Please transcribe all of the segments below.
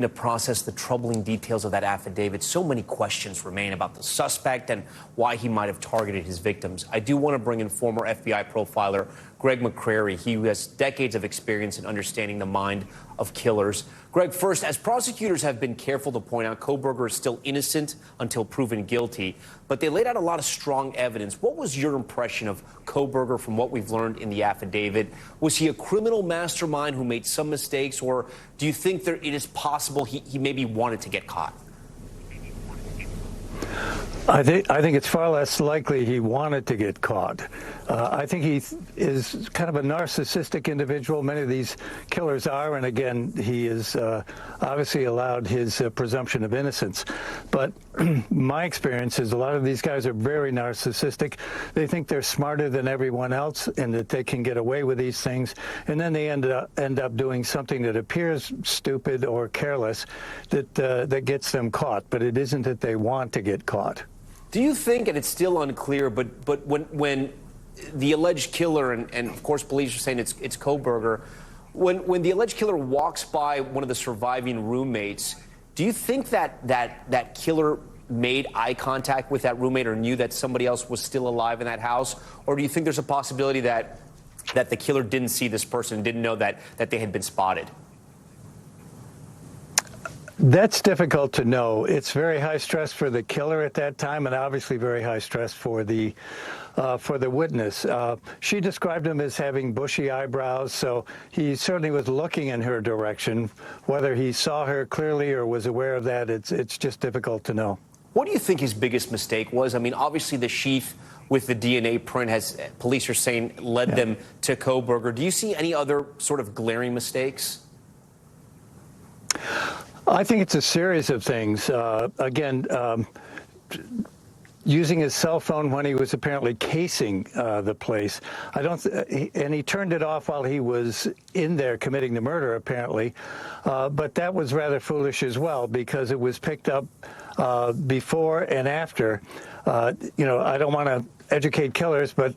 To process the troubling details of that affidavit, so many questions remain about the suspect and why he might have targeted his victims. I do want to bring in former FBI profiler Gregg Comments. He has decades of experience in understanding the mind of killers. Greg, first, as prosecutors have been careful to point out, Kohberger is still innocent until proven guilty, but they laid out a lot of strong evidence. What was your impression of Kohberger from what we've learned in the affidavit? Was he a criminal mastermind who made some mistakes, or do you think it is possible he maybe wanted to get caught? I think it's far less likely he wanted to get caught. I think he is kind of a narcissistic individual. Many of these killers are, and again, he is obviously allowed his presumption of innocence. But my experience is a lot of these guys are very narcissistic. They think they're smarter than everyone else and that they can get away with these things, and then they end up doing something that appears stupid or careless that gets them caught. But it isn't that they want to get caught. Do you think, and it's still unclear, but when the alleged killer, and of course police are saying it's Kohberger, when the alleged killer walks by one of the surviving roommates, do you think that killer made eye contact with that roommate or knew that somebody else was still alive in that house? Or do you think there's a possibility that the killer didn't see this person, didn't know that they had been spotted? That's difficult to know. It's very high stress for the killer at that time, and obviously very high stress for the witness. She described him as having bushy eyebrows, so he certainly was looking in her direction. Whether he saw her clearly or was aware of that, it's just difficult to know. What do you think his biggest mistake was? I mean, obviously the sheath with the DNA print police are saying, led them to Kohberger. Do you see any other sort of glaring mistakes? I think it's a series of things. Using his cell phone when he was apparently casing the place. And he turned it off while he was in there committing the murder, apparently. But that was rather foolish as well, because it was picked up before and after. I don't want to educate killers, but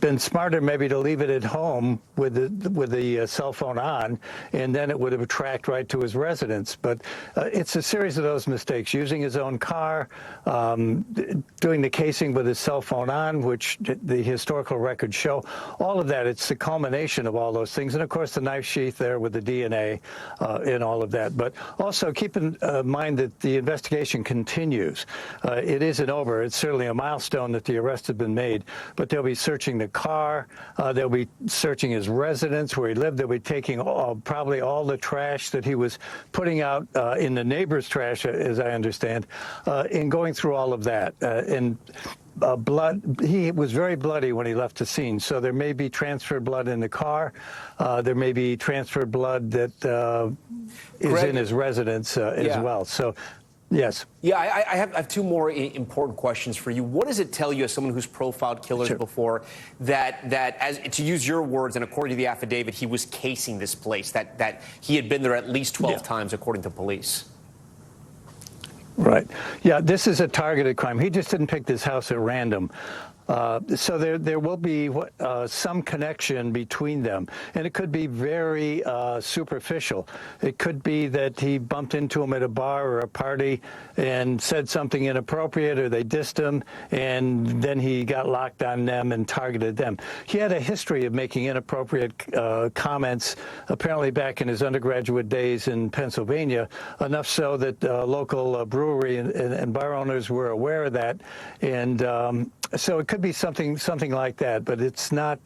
been smarter maybe to leave it at home with the cell phone on, and then it would have tracked right to his residence. But it's a series of those mistakes: using his own car, doing the casing with his cell phone on, which the historical records show. All of that, it's the culmination of all those things. And of course the knife sheath there with the DNA and all of that. But also keep in mind that the investigation continues. It isn't over. It's certainly a milestone that the arrest has been made, but they'll be searching the car. They'll be searching his residence where he lived. They'll be taking probably all the trash that he was putting out in the neighbor's trash, as I understand, and going through all of that. Blood, he was very bloody when he left the scene, so there may be transferred blood in the car. There may be transferred blood that is in his residence as well. So, yes. Yeah, I have two more important questions for you. What does it tell you, as someone who's profiled killers before, that as to use your words and according to the affidavit, he was casing this place, that he had been there at least 12 times, according to police? Right. Yeah, this is a targeted crime. He just didn't pick this house at random. So there will be some connection between them, and it could be very superficial. It could be that he bumped into him at a bar or a party and said something inappropriate, or they dissed him, and then he got locked on them and targeted them. He had a history of making inappropriate comments, apparently back in his undergraduate days in Pennsylvania, enough so that local brewery and bar owners were aware of that, and so it could be something like that, but it's not.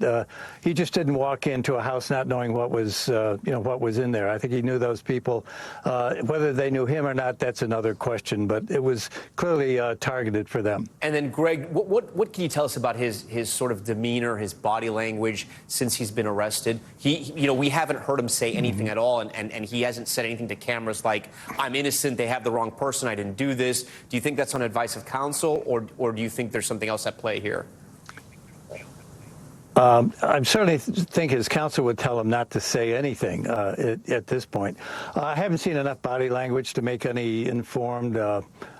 He just didn't walk into a house not knowing what was in there. I think he knew those people. Whether they knew him or not, that's another question. But it was clearly targeted for them. And then, Greg, what can you tell us about his sort of demeanor, his body language since he's been arrested? We haven't heard him say anything at all, and he hasn't said anything to cameras like, "I'm innocent. They have the wrong person. I didn't do this." Do you think that's on advice of counsel, or do you think there's something else at play here? I certainly think his counsel would tell him not to say anything at this point. I haven't seen enough body language to make any informed,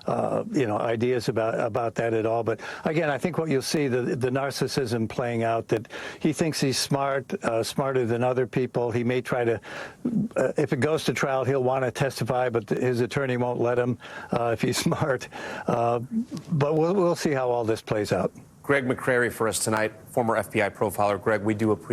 ideas about that at all. But again, I think what you'll see the narcissism playing out, that he thinks he's smart, smarter than other people. He may try to, if it goes to trial, he'll want to testify, but his attorney won't let him if he's smart. But we'll see how all this plays out. Gregg McCrary for us tonight, former FBI profiler. Gregg, we do appreciate